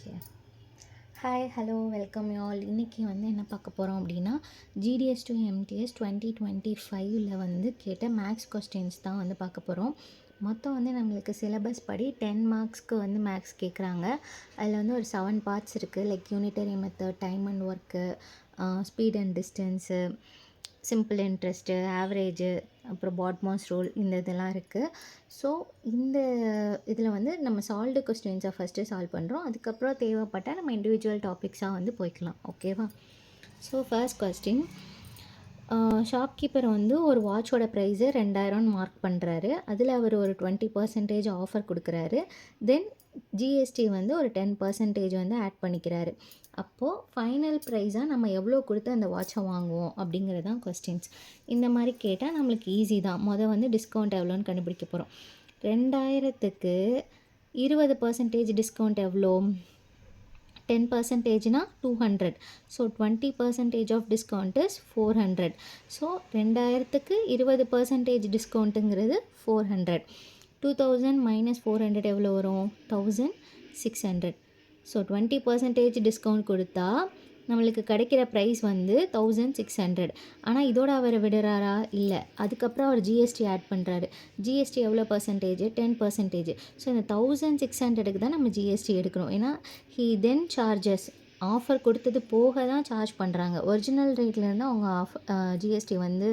Okay. Hi, hello, welcome you all. இன்றைக்கி வந்து என்ன பார்க்க போகிறோம் அப்படின்னா, ஜிடிஎஸ் டு எம்டிஎஸ் 2025 வந்து கேட்ட மேக்ஸ் கொஸ்டின்ஸ் தான் வந்து பார்க்க போகிறோம். மொத்தம் வந்து நம்மளுக்கு சிலபஸ் படி 10 மார்க்ஸ்க்கு வந்து மேக்ஸ் கேட்குறாங்க. அதில் வந்து ஒரு 7 பார்ட்ஸ் இருக்குது. Like unitary method, time and work, speed and distance, simple interest, average, அப்புறம் பாட்மாஸ் ரூல், இந்த இதெல்லாம் இருக்குது. ஸோ இந்த இதில் வந்து நம்ம சால்வ்டு கொஸ்டின்ஸை ஃபஸ்ட்டு சால்வ் பண்ணுறோம். அதுக்கப்புறம் தேவைப்பட்டால் நம்ம இண்டிவிஜுவல் டாபிக்ஸாக வந்து போய்க்கலாம். ஓகேவா? ஸோ ஃபர்ஸ்ட் கொஸ்டின், ஷாப்கீப்பர் வந்து ஒரு வாட்சோட ப்ரைஸை 2000 மார்க் பண்ணுறாரு. அதில் அவர் ஒரு 20% ஆஃபர் கொடுக்குறாரு. தென் ஜிஎஸ்டி வந்து ஒரு 10% வந்து ஆட் பண்ணிக்கிறாரு. அப்போது ஃபைனல் ப்ரைஸாக நம்ம எவ்வளோ கொடுத்து அந்த வாட்சை வாங்குவோம் அப்படிங்கிறது தான் கொஸ்டின்ஸ். இந்த மாதிரி கேட்டால் நம்மளுக்கு ஈஸி தான். வந்து டிஸ்கவுண்ட் எவ்வளோன்னு கண்டுபிடிக்க போகிறோம். 2000க்கு 20% டிஸ்கவுண்ட் எவ்வளோ? 10%னா 200. So 20% off discount is 400. So 2000க்கு 20% டிஸ்கவுண்ட்டுங்கிறது 400. 2000 மைனஸ் 400 எவ்வளோ வரும்? 1600. ஸோ 20% டிஸ்கவுண்ட் கொடுத்தா நம்மளுக்கு கிடைக்கிற ப்ரைஸ் வந்து 1600. ஆனால் இதோட அவர் விடுறாரா? இல்லை. அதுக்கப்புறம் அவர் ஜிஎஸ்டி ஆட் பண்ணுறாரு. ஜிஎஸ்டி எவ்வளோ பர்சன்டேஜ்? 10%. ஸோ இந்த 1600க்கு தான் நம்ம ஜிஎஸ்டி எடுக்கணும். ஏன்னா ஹீ தென் சார்ஜஸ், ஆஃபர் கொடுத்தது போக தான் சார்ஜ் பண்ணுறாங்க. ஒரிஜினல் ரேட்லேருந்து அவங்க ஜிஎஸ்டி வந்து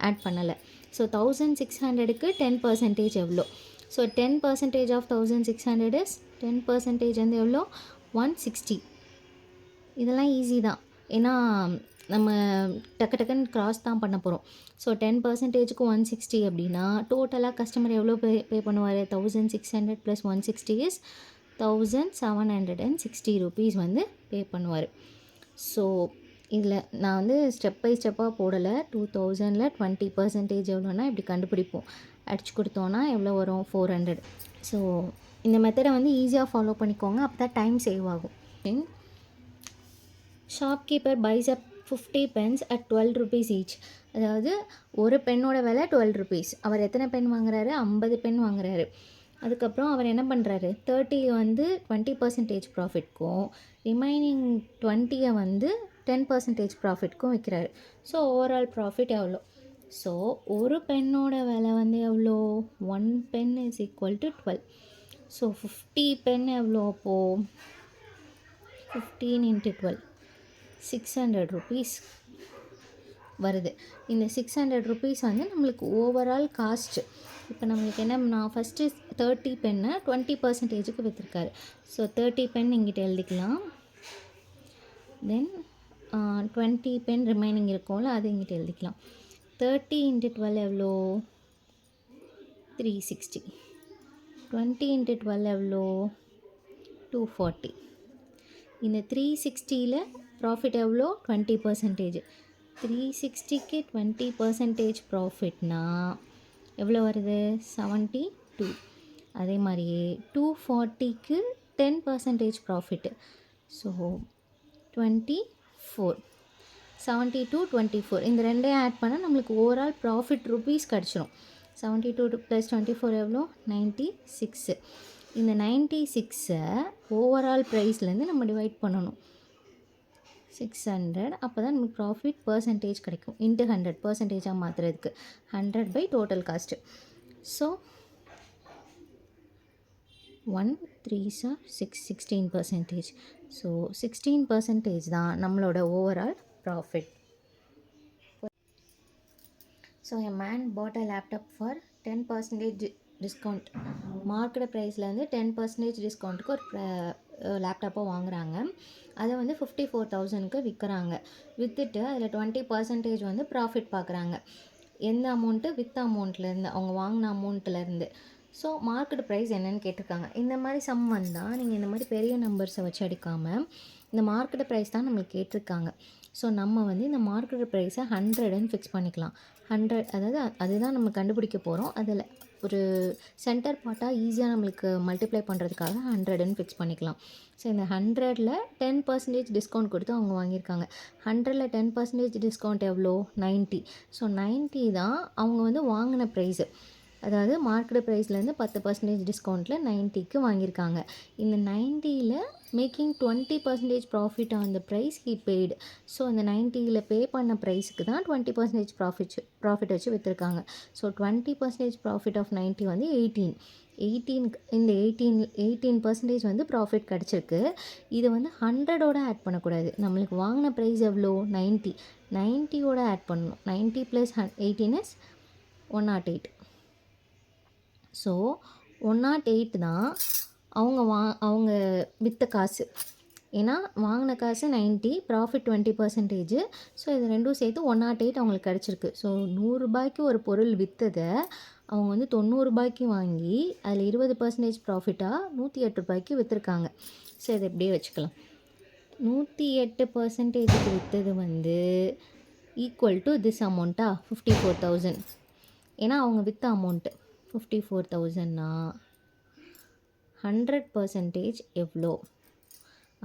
ஆட் பண்ணலை. ஸோ 1600க்கு 10% எவ்வளோ? ஸோ 10% ஆஃப் 1600 இஸ் 10% வந்து எவ்வளோ? 160. இதெல்லாம் ஈஸி தான். ஏன்னா நம்ம டக்குன்னு கிராஸ் தான் பண்ண போகிறோம். ஸோ 10%க்கு 160 அப்படின்னா டோட்டலாக கஸ்டமர் எவ்வளோ பே பண்ணுவார்? 1600 + 160 இஸ் 1760 rupees வந்து பே பண்ணுவார். ஸோ இதில் நான் வந்து ஸ்டெப் பை ஸ்டெப்பாக போடலை. 2000ல் 20% எவ்வளோன்னா இப்படி கண்டுபிடிப்போம். அடிச்சு கொடுத்தோன்னா எவ்வளோ வரும்? 400. ஸோ இந்த மெத்தடை வந்து ஈஸியாக ஃபாலோ பண்ணிக்கோங்க. அப்போ தான் டைம் சேவ் ஆகும். Shopkeeper buys up 50 pens at 12 rupees each. அதாவது ஒரு பெண்ணோட விலை 12 rupees. அவர் எத்தனை பென் வாங்குறாரு? 50 பென் வாங்குறாரு. அதுக்கப்புறம் அவர் என்ன பண்ணுறாரு? 30 வந்து 20% ப்ராஃபிட்க்கும், ரிமைனிங் 20 வந்து 10% ப்ராஃபிட்க்கும் விற்கிறாரு. ஸோ ஓவரால் ப்ராஃபிட் எவ்வளோ? ஸோ ஒரு பெண்ணோட விலை வந்து எவ்வளோ? 1 pen is equal to 12. So 50 pen எவ்வளோ? அப்போது 15 × 12 600 rupees வருது. இந்த 600 rupees வந்து நம்மளுக்கு ஓவரால் காஸ்ட்டு. இப்போ நம்மளுக்கு என்ன, நான் ஃபஸ்ட்டு 30 பென்னை 20%க்கு விற்றுருக்காரு. ஸோ 30 பென் இங்கிட்ட எழுதிக்கலாம். தென் 20 பென் ரிமைனிங் இருக்கும்ல, அது இங்கிட்ட எழுதிக்கலாம். 30 × 12 எவ்வளோ? 360. 20 × 12 எவ்வளோ? 240. இந்த 360ல் ப்ராஃபிட் எவ்வளோ? 20%. 360க்கு 20% ப்ராஃபிட்னா எவ்வளோ வருது? 72. அதே மாதிரியே 240க்கு 10% ப்ராஃபிட்டு. ஸோ 24. 72 24. இந்த ரெண்டையும் ஆட் பண்ணால் நம்மளுக்கு ஓவரால் ப்ராஃபிட் ருபீஸ் கிடச்சிரும். 72 + 24 எவ்வளோ? 96. இந்த 96ஐ ஓவரால் ப்ரைஸ்லேருந்து நம்ம டிவைட் பண்ணணும். 600. அப்போ தான் நமக்கு ப்ராஃபிட் பர்சன்டேஜ் கிடைக்கும். இன்ட்டு 100 பர்சன்டேஜாக மாற்றுறதுக்கு 100 / total cost. So 1 3s are 6, 16%. So 16% தான் நம்மளோட overall profit. So a man bought a laptop for 10% discount. Market ப்ரைஸ்லேருந்து 10% டிஸ்கவுண்ட்டுக்கு ஒரு லேப்டாப்பை வாங்குகிறாங்க. அதை வந்து 54,000க்கு விற்கிறாங்க. விற்றுட்டு அதில் 20% வந்து ப்ராஃபிட் பார்க்குறாங்க. எந்த அமௌண்ட்டு? வித் அமௌண்ட்லேருந்து, அவங்க வாங்கின அமௌண்ட்லேருந்து. ஸோ மார்க்கெட் ப்ரைஸ் என்னென்னு கேட்டிருக்காங்க. இந்த மாதிரி சம் வந்தால் நீங்கள் இந்த மாதிரி பெரிய நம்பர்ஸை வச்சு அடிக்காமல் இந்த மார்க்கெட் ப்ரைஸ் தான் நம்மளுக்கு கேட்டிருக்காங்க. ஸோ நம்ம வந்து இந்த மார்க்கெட் ப்ரைஸை 100ன்னு ஃபிக்ஸ் பண்ணிக்கலாம். 100, அதாவது அதுதான் நம்ம கண்டுபிடிக்க போகிறோம். அதில் ஒரு சென்டர் பார்ட்டாக ஈஸியாக நம்மளுக்கு மல்டிப்ளை பண்ணுறதுக்காக 100ன்னு ஃபிக்ஸ் பண்ணிக்கலாம். ஸோ இந்த 100ல் 10% டிஸ்கவுண்ட் கொடுத்து அவங்க வாங்கியிருக்காங்க. 100ல் 10% டிஸ்கவுண்ட் எவ்வளோ? 90. ஸோ 90 தான் அவங்க வந்து வாங்கின ப்ரைஸு. அதாவது மார்க்கெட் ப்ரைஸ்லேருந்து 10% டிஸ்கவுண்ட்டில் 90க்கு வாங்கியிருக்காங்க. இந்த 90ல் making 20% profit on the price he paid. So அந்த 90ல் பே பண்ண ப்ரைஸுக்கு தான் 20% ப்ராஃபிட் வச்சு விற்றுருக்காங்க. ஸோ 20% ப்ராஃபிட் ஆஃப் 90 வந்து 18% வந்து ப்ராஃபிட் கிடச்சிருக்கு. இது வந்து 100ஓட ஆட் பண்ணக்கூடாது. நம்மளுக்கு வாங்கின ப்ரைஸ் எவ்வளோ 90ஓட ஆட் பண்ணணும். 90 + 18 இஸ் 108. ஸோ 108 தான் அவங்க விற்ற காசு. ஏன்னா வாங்கின காசு 90, ப்ராஃபிட் 20%. ஸோ இது ரெண்டும் சேர்த்து 108 அவங்களுக்கு கிடச்சிருக்கு. ஸோ 100 ரூபாய்க்கு ஒரு பொருள் விற்றதை அவங்க வந்து 90 ரூபாய்க்கு வாங்கி அதில் 20% ப்ராஃபிட்டாக 108 ரூபாய்க்கு விற்றுருக்காங்க. ஸோ இதை எப்படியே வச்சுக்கலாம். 108%க்கு விற்றது வந்து ஈக்குவல் டு திஸ் அமௌண்ட்டா 54,000. ஏன்னா அவங்க விற்ற அமௌண்ட்டு 54,000னா 100% எவ்வளோ?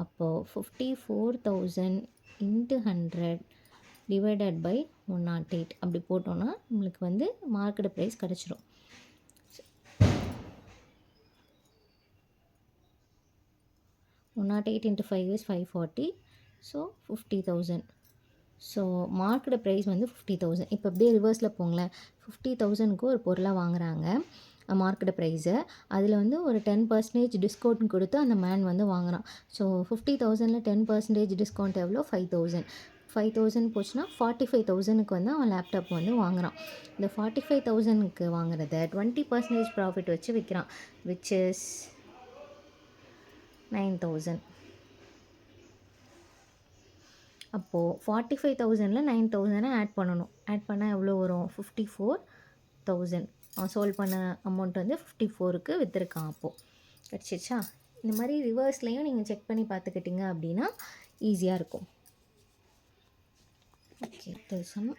அப்போது 54,000 × 100 டிவைடட் பை 108 அப்படி போட்டோன்னா நம்மளுக்கு வந்து மார்க்கெட் ப்ரைஸ் கிடச்சிரும். 108 × 5 is 540. So 50,000. So market price வந்து 50,000. இப்போ அப்படியே ரிவர்ஸில் போங்களேன். 50,000க்கு ஒரு பொருளாக வாங்குகிறாங்க மார்க்கெட் ப்ரைஸை. அதில் வந்து ஒரு 10% டிஸ்கவுண்ட் கொடுத்து அந்த மேன் வந்து வாங்குகிறான். ஸோ 50,000ல் 10% டிஸ்கவுண்ட் எவ்வளோ 5,000. 5,000 போச்சுன்னா 45,000க்கு வந்து அவன் லேப்டாப் வந்து வாங்குகிறான். இந்த 45,000க்கு வாங்குறத 20% ப்ராஃபிட் வச்சு விற்கிறான். Which is 9,000. அப்போது 45,000ல் 9,000 ஆட் பண்ணணும். ஆட் பண்ணால் எவ்வளோ வரும் 54,000. சோல்வ் பண்ண அமௌண்ட் வந்து 54க்கு விற்றுருக்கான். அப்போது கிடச்சிச்சா? இந்த மாதிரி ரிவர்ஸ்லேயும் நீங்கள் செக் பண்ணி பார்த்துக்கிட்டிங்க அப்படின்னா ஈஸியாக இருக்கும். ஓகே, தெரியும்.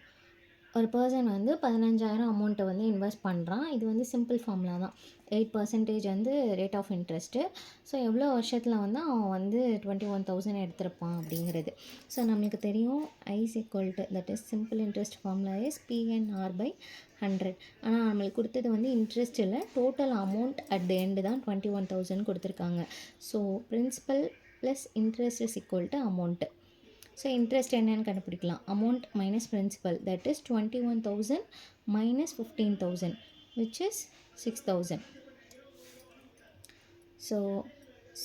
ஒரு பர்சன் வந்து 15,000 அமௌண்ட்டை வந்து இன்வெஸ்ட் பண்ணுறான். இது வந்து சிம்பிள் ஃபார்முலா தான். 8% வந்து ரேட் ஆஃப் இன்ட்ரெஸ்ட்டு. ஸோ எவ்வளோ வருஷத்தில் வந்து அவன் வந்து 21,000 எடுத்திருப்பான் அப்படிங்கிறது. ஸோ நம்மளுக்கு தெரியும் I is equal to that is simple interest formula is PNR/100. ஆனால் நம்மளுக்கு கொடுத்தது வந்து இன்ட்ரெஸ்ட் இல்லை, total amount at the end தான் 21,000 கொடுத்துருக்காங்க. So principal plus interest is equal to amount. So interest என்னென்னு கண்டுபிடிக்கலாம். Amount minus principal that is 21,000 minus 15,000 which is 6,000. So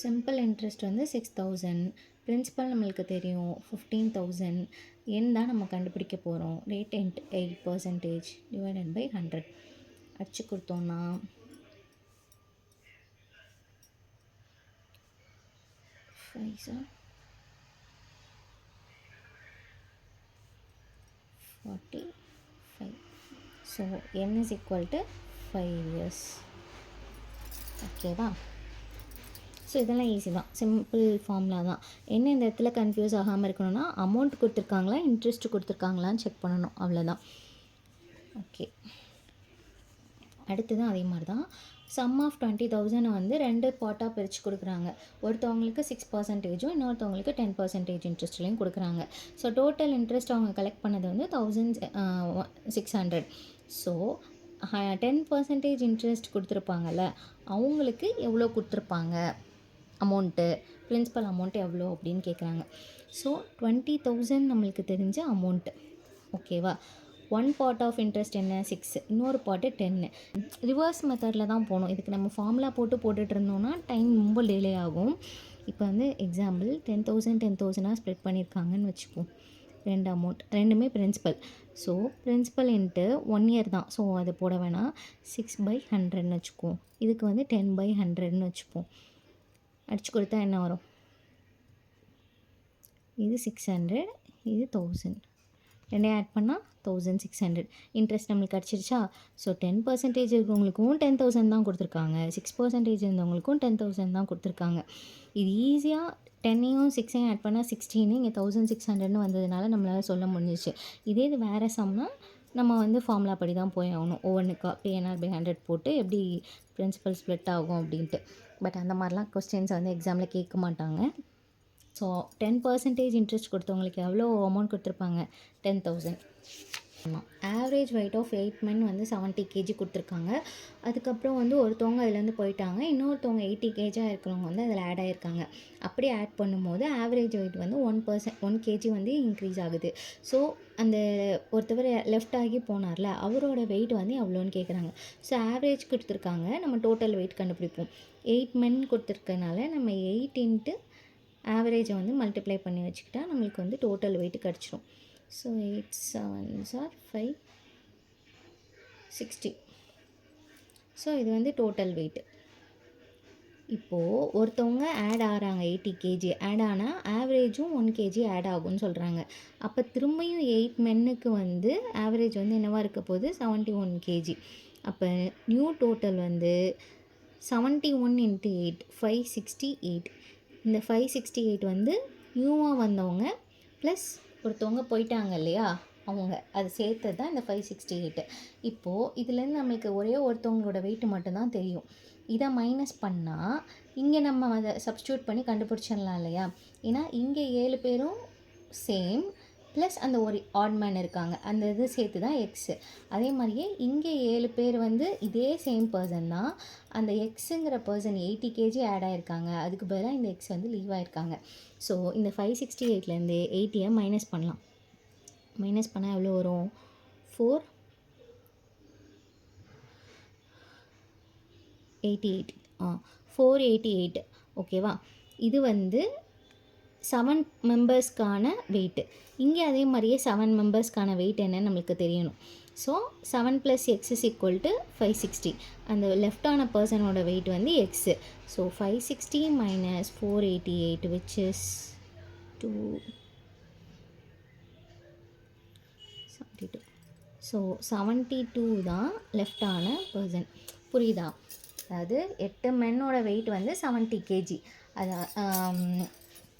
simple interest வந்து 6,000, பிரின்சிபல் நம்மளுக்கு தெரியும் 15,000, என் தான் நம்ம கண்டுபிடிக்க போகிறோம். ரேட் 8% டிவைடட் பை 100 அடிச்சு கொடுத்தோன்னா 45. So n is equal to 5 years. ஓகேவா? ஸோ இதெல்லாம் ஈஸி தான், சிம்பிள் ஃபார்முலா தான். என்ன இந்த இடத்துல கன்ஃபியூஸ் ஆகாமல் இருக்கணும்னா அமௌண்ட் கொடுத்துருக்காங்களா இன்ட்ரெஸ்ட் கொடுத்துருக்காங்களான்னு செக் பண்ணணும், அவ்வளோதான். ஓகே, அடுத்து தான் அதே மாதிரி தான் சம் ஆஃப் 20,000 வந்து 2 பார்ட்டாக பிரித்து கொடுக்குறாங்க. ஒருத்தவங்களுக்கு 6%, இன்னொருத்தவங்களுக்கு 10% இன்ட்ரெஸ்ட்லையும் கொடுக்குறாங்க. ஸோ டோட்டல் இன்ட்ரெஸ்ட் அவங்க கலெக்ட் பண்ணது வந்து 1,600. ஸோ 10% இன்ட்ரெஸ்ட் கொடுத்துருப்பாங்கல்ல, அவங்களுக்கு எவ்வளோ கொடுத்துருப்பாங்க அமௌண்ட்டு, பிரின்சிபல் அமௌண்ட்டு எவ்வளோ அப்படின்னு கேட்குறாங்க. ஸோ 20,000 நம்மளுக்கு தெரிஞ்ச அமௌண்ட்டு. ஓகேவா? 1 பார்ட் ஆஃப் இன்ட்ரெஸ்ட் என்ன 6, இன்னொரு பார்ட்டு 10. ரிவர்ஸ் மெத்தடில் தான் போகணும். இதுக்கு நம்ம ஃபார்முலா போட்டுட்டு இருந்தோம்னா டைம் ரொம்ப டிலே ஆகும். இப்போ வந்து எக்ஸாம்பிள் 10,000 10,000 ஸ்ப்ரெட் பண்ணியிருக்காங்கன்னு வச்சுப்போம். 2 அமௌண்ட், ரெண்டுமே principal. So principal into 1 year தான். ஸோ அது போட வேணாம், 6/100ன்னு வச்சுக்குவோம். இதுக்கு வந்து 10/100ன்னு வச்சுப்போம். அடிச்சு கொடுத்தா என்ன வரும்? இது 600, இது 1000. ரெண்டையும் ஆட் பண்ணால் 1,600. இன்ட்ரெஸ்ட் நம்மளுக்கு கிடச்சிருச்சா? ஸோ 10% இருக்கிறவங்களுக்கும் 10,000 தான் கொடுத்துருக்காங்க, 6% இருந்தவங்களுக்கும் 10,000 தான் கொடுத்துருக்காங்க. இது ஈஸியாக 10ஐயும் 6ஐயும் ஆட் பண்ணால் 16, இங்கே 1,600ன்னு வந்ததுனால நம்மளால் சொல்ல முடிஞ்சிச்சு. இதே இது வேறு சம்னா நம்ம வந்து ஃபார்முலா படி தான் போய் ஆகணும். ஒவ்வொன்றுக்கா PNR/100 போட்டு எப்படி பிரின்சிபல் ஸ்ப்ளிட் ஆகும் அப்படின்ட்டு. பட் அந்த மாதிரிலாம் கொஸ்டின்ஸ் வந்து எக்ஸாமில் கேட்க மாட்டாங்க. ஸோ 10% இன்ட்ரெஸ்ட் கொடுத்தவங்களுக்கு எவ்வளோ அமௌண்ட் கொடுத்துருப்பாங்க? 10,000. ஆமாம், ஆவரேஜ் வெயிட் ஆஃப் 8 மென் வந்து 70 கேஜி கொடுத்துருக்காங்க. அதுக்கப்புறம் வந்து ஒருத்தவங்க அதுலேருந்து போயிட்டாங்க. இன்னொருத்தவங்க 80 கேஜியாக இருக்கிறவங்க வந்து அதில் ஆட் ஆகிருக்காங்க. அப்படி ஆட் பண்ணும்போது ஆவரேஜ் வெயிட் வந்து 1 கேஜி வந்து இன்க்ரீஸ் ஆகுது. ஸோ அந்த ஒருத்தவர் லெஃப்ட் ஆகி போனார்ல, அவரோட வெயிட் வந்து எவ்வளோன்னு கேட்குறாங்க. ஸோ ஆவரேஜ் கொடுத்துருக்காங்க, நம்ம டோட்டல் வெயிட் கண்டுபிடிப்போம். 8 மென் கொடுத்துருக்கனால நம்ம 8 இன்ட்டு ஆவரேஜை வந்து மல்டிப்ளை பண்ணி வச்சுக்கிட்டா நம்மளுக்கு வந்து டோட்டல் வெயிட் கிடச்சிரும். So 8 7s are 5 60. ஸோ இது வந்து டோட்டல் வெயிட். இப்போது ஒருத்தவங்க ஆட் ஆகிறாங்க 80 கேஜி, ஆட் ஆனால் ஆவரேஜும் 1 கேஜி ஆட் ஆகும்னு சொல்கிறாங்க. அப்போ திரும்பியும் 8 மென்னுக்கு வந்து ஆவரேஜ் வந்து என்னவாக இருக்க போகுது, 71 கேஜி. அப்போ நியூ டோட்டல் வந்து 71 இன்ட்டு 8 568. இந்த 568 வந்து நியூவாக வந்தவங்க ப்ளஸ் ஒருத்தவங்க போயிட்டாங்க இல்லையா, அவங்க அது சேர்த்தது தான் இந்த 568. இப்போது இதுலேருந்து நம்மளுக்கு ஒரே ஒருத்தவங்களோட வெயிட் மட்டும்தான் தெரியும். இதை மைனஸ் பண்ணால் இங்கே நம்ம அதை சப்ஸ்டியூட் பண்ணி கண்டுபிடிச்சிடலாம் இல்லையா. ஏன்னா இங்கே 7 பேரும் சேம் ப்ளஸ் அந்த ஒரு ஆட் மேன் இருக்காங்க, அந்த இது சேர்த்து தான் எக்ஸு. அதே மாதிரியே இங்கே 7 பேர் வந்து இதே சேம் பர்சன் தான். அந்த எக்ஸுங்கிற பர்சன் 80 கேஜி ஆட் ஆகிருக்காங்க, அதுக்கு பதிலாக இந்த எக்ஸ் வந்து லீவ் ஆகிருக்காங்க. ஸோ இந்த 568லேருந்து 80 மைனஸ் பண்ணலாம். மைனஸ் பண்ணால் எவ்வளோ வரும், 488. 488. ஓகேவா. இது வந்து 7 மெம்பர்ஸ்க்கான வெயிட்டு. இங்கே அதே மாதிரியே 7 மெம்பர்ஸ்க்கான வெயிட் என்னன்னு நம்மளுக்கு தெரியணும். So 7 + x = 560. அந்த லெஃப்டான பர்சனோட வெயிட் வந்து x. So 560 - 488 which is 272. So 72 தான் லெஃப்டான பர்சன். புரியுதா. அதாவது 8 மென்னோட வெயிட் வந்து 70 கேஜி. அதை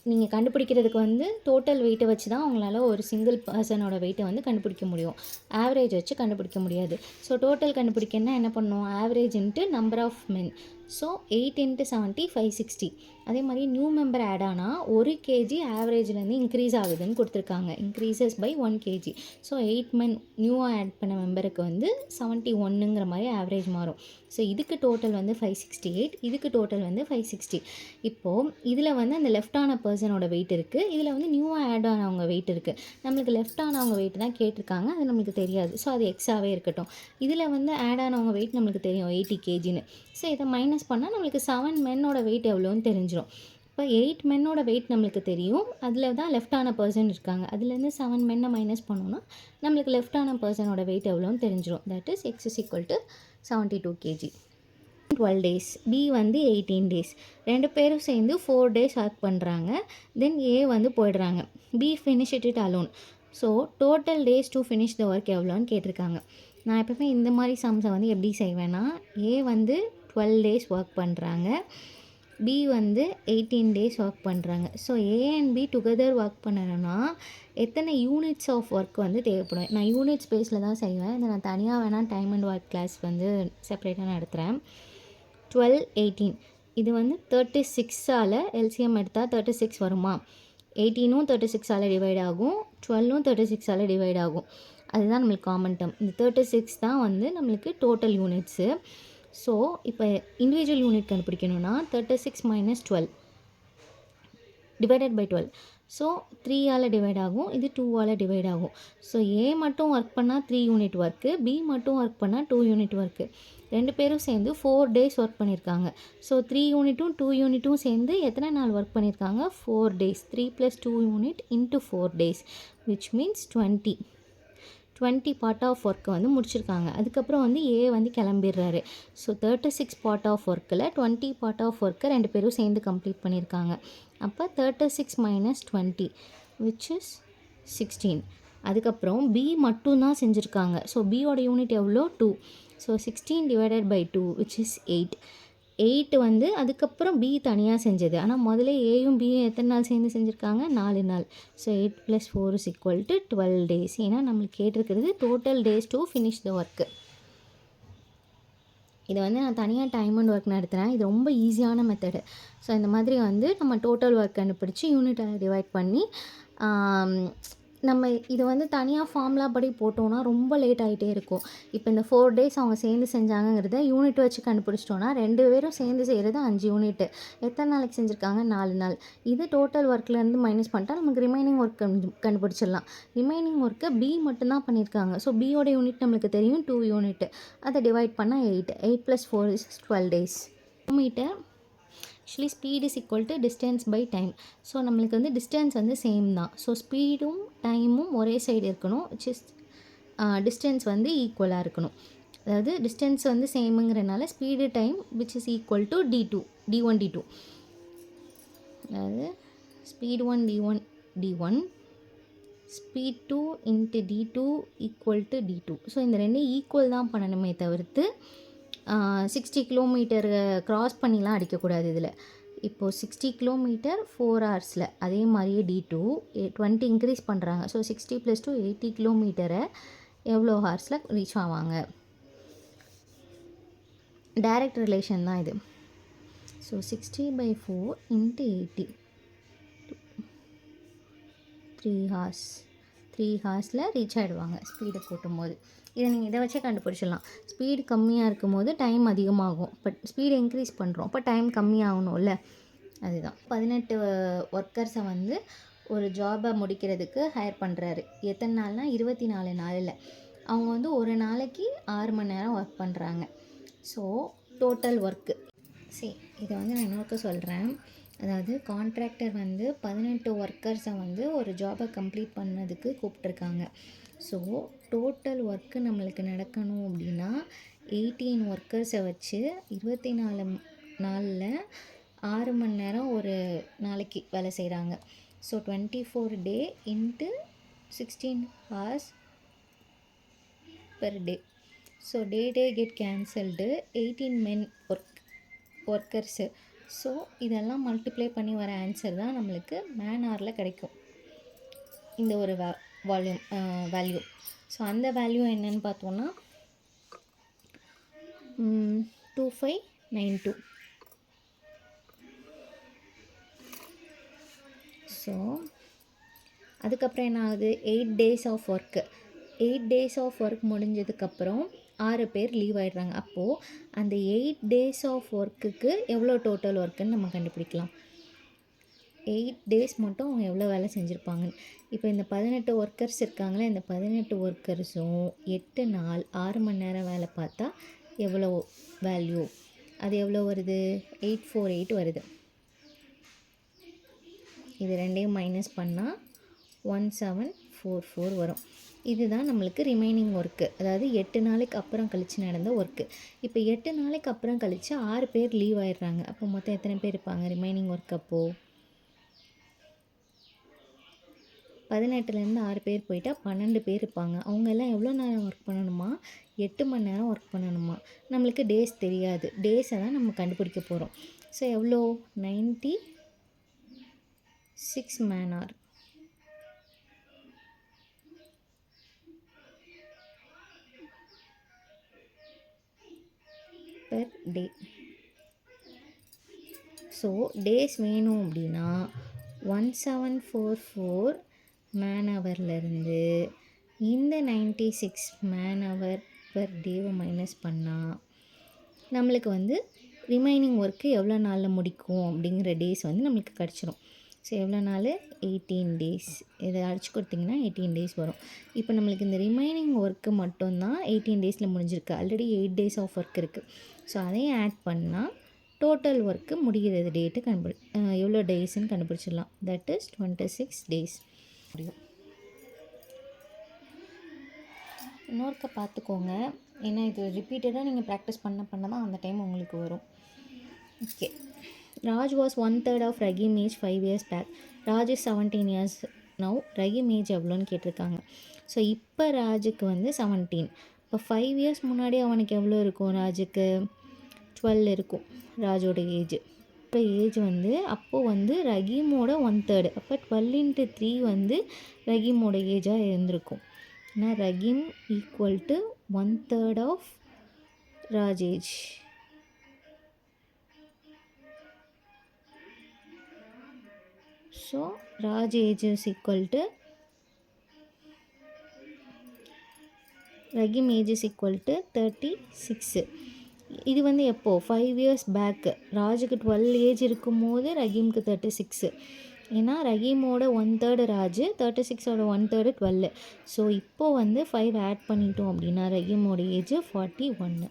நீங்கள் கண்டுபிடிக்கிறதுக்கு வந்து டோட்டல் வெயிட்டை வச்சு தான் உங்களால் ஒரு சிங்கிள் பர்சனோட வெயிட்டை வந்து கண்டுபிடிக்க முடியும். ஆவரேஜ் வச்சு கண்டுபிடிக்க முடியாது. ஸோ டோட்டல் கண்டுபிடிக்கணும்னா என்ன பண்ணணும், average into number of men. So 8 × 70 560. அதே மாதிரி நியூ மெம்பர் ஆட் ஆனால் 1 கேஜி ஆவரேஜ்லேருந்து இன்க்ரீஸ் ஆகுதுன்னு கொடுத்துருக்காங்க. Increases by 1 kg. So 8 men நியூவாக ஆட் பண்ண மெம்பருக்கு வந்து 71ங்கிற மாதிரி ஆவரேஜ் மாறும். ஸோ இதுக்கு டோட்டல் வந்து 568, இதுக்கு டோட்டல் வந்து 560. இப்போது இதில் வந்து அந்த லெஃப்டான பர்சனோட வெயிட் இருக்குது, இதில் வந்து நியூவாக ஆட் ஆனவங்க வெயிட் இருக்குது. நம்மளுக்கு லெஃப்ட் ஆனவங்க வெயிட் தான் கேட்டிருக்காங்க, அது நம்மளுக்கு தெரியாது. ஸோ அது எக்ஸாகவே இருக்கட்டும். இதில் வந்து ஆட் ஆனவங்க வெயிட் நம்மளுக்கு தெரியும் 80 கேஜின்னு. ஸோ இதை மைனஸ் பண்ணால் நம்மளுக்கு 7 மென்னோட வெயிட் எவ்வளோன்னு தெரிஞ்சிடும். இப்போ 8 மென்னோட வெயிட் நம்மளுக்கு தெரியும், அதில் தான் லெஃப்டான பர்சன் இருக்காங்க. அதுலேருந்து 7 மென்னை மைனஸ் பண்ணோன்னா நம்மளுக்கு லெஃப்டான பர்சனோட வெயிட் எவ்வளோன்னு தெரிஞ்சிடும். That is x = 72 KG. 12 days. B வந்து 18 days. 2 பேரும் சேர்ந்து 4 days ஒர்க் பண்ணுறாங்க. தென் A வந்து போயிடுறாங்க. B finished it alone. So total days to finish the work எவ்வளோன்னு கேட்டிருக்காங்க. நான் எப்பவுமே இந்த மாதிரி சம்ஸை வந்து எப்படி செய்வேன்னா, A வந்து 12 days ஒர்க் பண்ணுறாங்க, B வந்து 18 days ஒர்க் பண்ணுறாங்க. So A and B together work பண்ணணும்னா எத்தனை யூனிட்ஸ் ஆஃப் ஒர்க் வந்து தேவைப்படும். நான் யூனிட்ஸ் பேஸில் தான் செய்வேன். இதை நான் தனியாக வேணால் டைம் அண்ட் ஒர்க் கிளாஸ் வந்து செப்பரேட்டாக நடத்துகிறேன். 12 18 இது வந்து 36ஆல் எல்சிஎம் எடுத்தால் 36 வருமா. 18ம் 36ஆல் டிவைட் ஆகும், 12ம் 36ஆல் டிவைட் ஆகும். அதுதான் நம்மளுக்கு காமன் டேர்ம். இந்த 36 தான் வந்து நம்மளுக்கு டோட்டல் யூனிட்ஸு. ஸோ இப்போ இண்டிவிஜுவல் யூனிட் கண்டுபிடிக்கணும்னா 36 - 12 டிவைடட் பை 12. ஸோ 3ஆல் டிவைட் ஆகும், இது 2ஆல் டிவைட் ஆகும். ஸோ A மட்டும் ஒர்க் பண்ணால் 3 யூனிட் ஒர்க்கு, B மட்டும் ஒர்க் பண்ணால் 2 யூனிட் ஒர்க்கு. 2 பேரும் சேர்ந்து 4 days ஒர்க் பண்ணியிருக்காங்க. ஸோ 3 யூனிட்டும் 2 யூனிட்டும் சேர்ந்து எத்தனை நாள் ஒர்க் பண்ணியிருக்காங்க, 4 days. 3 + 2 unit into 4 days which means 20 part of ஒர்க்கை வந்து முடிச்சிருக்காங்க. அதுக்கப்புறம் வந்து A வந்து கிளம்பிடுறாரு. ஸோ 36 பார்ட் ஆஃப் ஒர்க்கில் 20 பார்ட் ஆஃப் ஒர்க்கை 2 பேரும் சேர்ந்து கம்ப்ளீட் பண்ணியிருக்காங்க. அப்போ 36 - 20 which is 16. அதுக்கப்புறம் B மட்டும்தான் செஞ்சுருக்காங்க. ஸோ Bயோட யூனிட் எவ்வளோ, 2. So 16 divided by 2 which is 8. 8 வந்து அதுக்கப்புறம் B தனியாக செஞ்சது. ஆனால் முதல்ல Aயும் Bயும் எத்தனை நாள் சேர்ந்து செஞ்சுருக்காங்க, 4 நாள். So 8 + 4 = 12 days. ஏன்னா நம்மளுக்கு கேட்டிருக்கிறது total days to finish the work. இதை வந்து நான் தனியாக டைம் அண்ட் ஒர்க் நடத்துகிறேன். இது ரொம்ப ஈஸியான மெத்தடு. ஸோ இந்த மாதிரி வந்து நம்ம டோட்டல் ஒர்க் கண்டுபிடிச்சி யூனிட்டாக டிவைட் பண்ணி நம்ம இது வந்து தனியாக ஃபார்முலா படி போட்டோம்னா ரொம்ப லேட் ஆகிட்டே இருக்கும். இப்போ இந்த 4 டேஸ் அவங்க சேர்ந்து செஞ்சாங்கங்கிறத யூனிட் வச்சு கண்டுபிடிச்சிட்டோன்னா 2 பேரும் சேர்ந்து செய்கிறது 5 யூனிட்டு. எத்தனை நாளைக்கு செஞ்சுருக்காங்க? 4 நாள். இது டோட்டல் ஒர்க்லேருந்து மைனஸ் பண்ணிட்டா நமக்கு ரிமைனிங் ஒர்க் கண்டுபிடிச்சிடலாம். ரிமைனிங் ஒர்க்கை பி மட்டும்தான் பண்ணியிருக்காங்க. ஸோ பியோட யூனிட் நம்மளுக்கு தெரியும் 2 யூனிட். அதை டிவைட் பண்ணால் 8. 8 + 4 is 12 days. Meter actually speed is equal to distance by time. So நம்மளுக்கு வந்து டிஸ்டன்ஸ் வந்து சேம் தான். ஸோ ஸ்பீடும் டைமும் ஒரே சைடு இருக்கணும். டிஸ்டன்ஸ் வந்து ஈக்குவலாக இருக்கணும். அதாவது டிஸ்டன்ஸ் வந்து சேமுங்கிறனால speed time which is equal to d1 d2. அதாவது speed 1 d1 speed 2 into d2 equal to d2. So இந்த ரெண்டும் ஈக்குவல் தான் பண்ணணுமே தவிர்த்து 60 கிலோமீட்டர் க்ராஸ் பண்ணிலாம் அடிக்கக்கூடாது இதில். இப்போது 60 கிலோமீட்டர் 4 ஹவர்ஸில் அதே மாதிரியே d2 20 இன்க்ரீஸ் பண்ணுறாங்க. ஸோ 60 + 2 80 கிலோமீட்டரை எவ்வளோ ஹவர்ஸில் ரீச் ஆவாங்க? டைரக்ட் ரிலேஷன் தான் இது. So 60/4 × 80 3 hours. 3 ஹார்ஸில் ரீச் ஆகிடுவாங்க ஸ்பீடை கூட்டும் போது. இதை நீங்கள் இதை வச்சே கண்டுபிடிச்சிடலாம். ஸ்பீடு கம்மியாக இருக்கும் போது டைம் அதிகமாகும். பட் ஸ்பீடு இன்க்ரீஸ் பண்ணுறோம், அப்போ டைம் கம்மியாகணும்ல, அதுதான். 18 ஒர்க்கர்ஸை வந்து ஒரு ஜாபை முடிக்கிறதுக்கு ஹையர் பண்ணுறாரு. எத்தனை நாள்னா 24 நாளில். அவங்க வந்து ஒரு நாளைக்கு 6 மணி நேரம் ஒர்க் பண்ணுறாங்க. ஸோ டோட்டல் ஒர்க்கு இதை வந்து நான் இன்னொருக்கு சொல்கிறேன். அதாவது கான்ட்ராக்டர் வந்து 18 ஒர்க்கர்ஸை வந்து ஒரு ஜாபை கம்ப்ளீட் பண்ணதுக்கு கூப்பிட்ருக்காங்க. ஸோ டோட்டல் ஒர்க்கு நம்மளுக்கு நடக்கணும் அப்படின்னா 18 ஒர்க்கர்ஸை வச்சு 24 நாளில் 6 மணி நேரம் ஒரு நாளைக்கு வேலை செய்கிறாங்க. So 24 day into 16 hours per day. So day get cancelled. 18 men workers. So இதெல்லாம் மல்டிப்ளை பண்ணி வர ஆன்சர் தான் நம்மளுக்கு மேன் ஹவரில் கிடைக்கும். இந்த ஒரு வேல்யூ. ஸோ அந்த வேல்யூ என்னன்னு பார்த்தோன்னா 2592. ஸோ அதுக்கப்புறம் என்ன ஆகுது? 8 days of work. 8 days of work முடிஞ்சதுக்கப்புறம் 6 பேர் லீவ் ஆகிடுறாங்க. அப்போது அந்த 8 days ஆஃப் ஒர்க்குக்கு எவ்வளோ டோட்டல் ஒர்க்குன்னு நம்ம கண்டுபிடிக்கலாம். 8 days மட்டும் அவங்க எவ்வளோ வேலை செஞ்சுருப்பாங்கன்னு. இப்போ இந்த 18 ஒர்க்கர்ஸ் இருக்காங்களே, இந்த 18 ஒர்க்கர்ஸும் 8 நாள் 6 மணி நேரம் வேலை பார்த்தா எவ்வளோ வேல்யூ? அது எவ்வளோ வருது? 848 வருது. இது ரெண்டையும் மைனஸ் பண்ணால் 1744 வரும். இதுதான் நம்மளுக்கு ரிமைனிங் ஒர்க்கு. அதாவது 8 நாளைக்கு அப்புறம் கழித்து நடந்த ஒர்க்கு. இப்போ 8 நாளைக்கு அப்புறம் கழித்து 6 பேர் லீவ் ஆகிடுறாங்க. அப்போ மொத்தம் எத்தனை பேர் இருப்பாங்க ரிமைனிங் ஒர்க்? அப்போது 18லேருந்து 6 பேர் போயிட்டா 12 பேர் இருப்பாங்க. அவங்க எல்லாம் எவ்வளோ நேரம் ஒர்க் பண்ணணுமா? 8 மணி நேரம் ஒர்க் பண்ணணுமா? நம்மளுக்கு டேஸ் தெரியாது. டேஸை தான் நம்ம கண்டுபிடிக்க போகிறோம். ஸோ எவ்வளோ? 96 man hour. per day. So days வேணும் அப்படின்னா 1744 மேன் ஹவர்லேருந்து இந்த 96 மேன் ஹவர் பர் டேவை மைனஸ் பண்ணால் நம்மளுக்கு வந்து ரிமைனிங் ஒர்க்கு எவ்வளோ நாளில் முடிக்கும் அப்படிங்கிற டேஸ் வந்து நம்மளுக்கு கிடச்சிரும். ஸோ எவ்வளோ நாள்? 18 days. இதை அடிச்சு கொடுத்திங்கன்னா 18 days வரும். இப்போ நம்மளுக்கு இந்த ரிமைனிங் ஒர்க்கு மட்டும்தான் 18 days முடிஞ்சிருக்கு. ஆல்ரெடி 8 days ஆஃப் ஒர்க் இருக்குது. ஸோ அதையும் ஆட் பண்ணால் டோட்டல் ஒர்க்கு முடிகிறது டேட்டு எவ்வளோ டேஸ்ன்னு கண்டுபிடிச்சிடலாம். தட் இஸ் 26 days முடியும். இன்னொருக்க பார்த்துக்கோங்க, ஏன்னா இது ரிப்பீட்டடாக நீங்கள் ப்ராக்டிஸ் பண்ண தான் அந்த டைம் உங்களுக்கு வரும். Okay. Raj was 1/3 of Rahim age 5 years back. Raj is 17 years now. Rahim age எவ்வளோன்னு கேட்டிருக்காங்க. ஸோ இப்போ ராஜுக்கு வந்து 17. இப்போ 5 years முன்னாடி அவனுக்கு எவ்வளோ இருக்கும்? ராஜுக்கு 12 இருக்கும் ராஜோட ஏஜ். இப்போ ஏஜ் வந்து அப்போது வந்து ரஹீமோட 1/3. அப்போ 12 × 3 வந்து ரஹீமோட ஏஜாக இருந்திருக்கும். ஏன்னா Rahim equal to 1/3 of Raj age. So Raj age is equal to Rahim age is equal to 36. இது வந்து எப்போது 5 இயர்ஸ் பேக்கு. ராஜுக்கு 12 ஏஜ் இருக்கும்போது ரஹீமுக்கு 36. ஏன்னா ரஹீமோட 1/3 ராஜு, 36ஓட 1/3 12. ஸோ இப்போது வந்து 5 ஆட் பண்ணிட்டோம் அப்படின்னா ரஹீமோட ஏஜ் 41.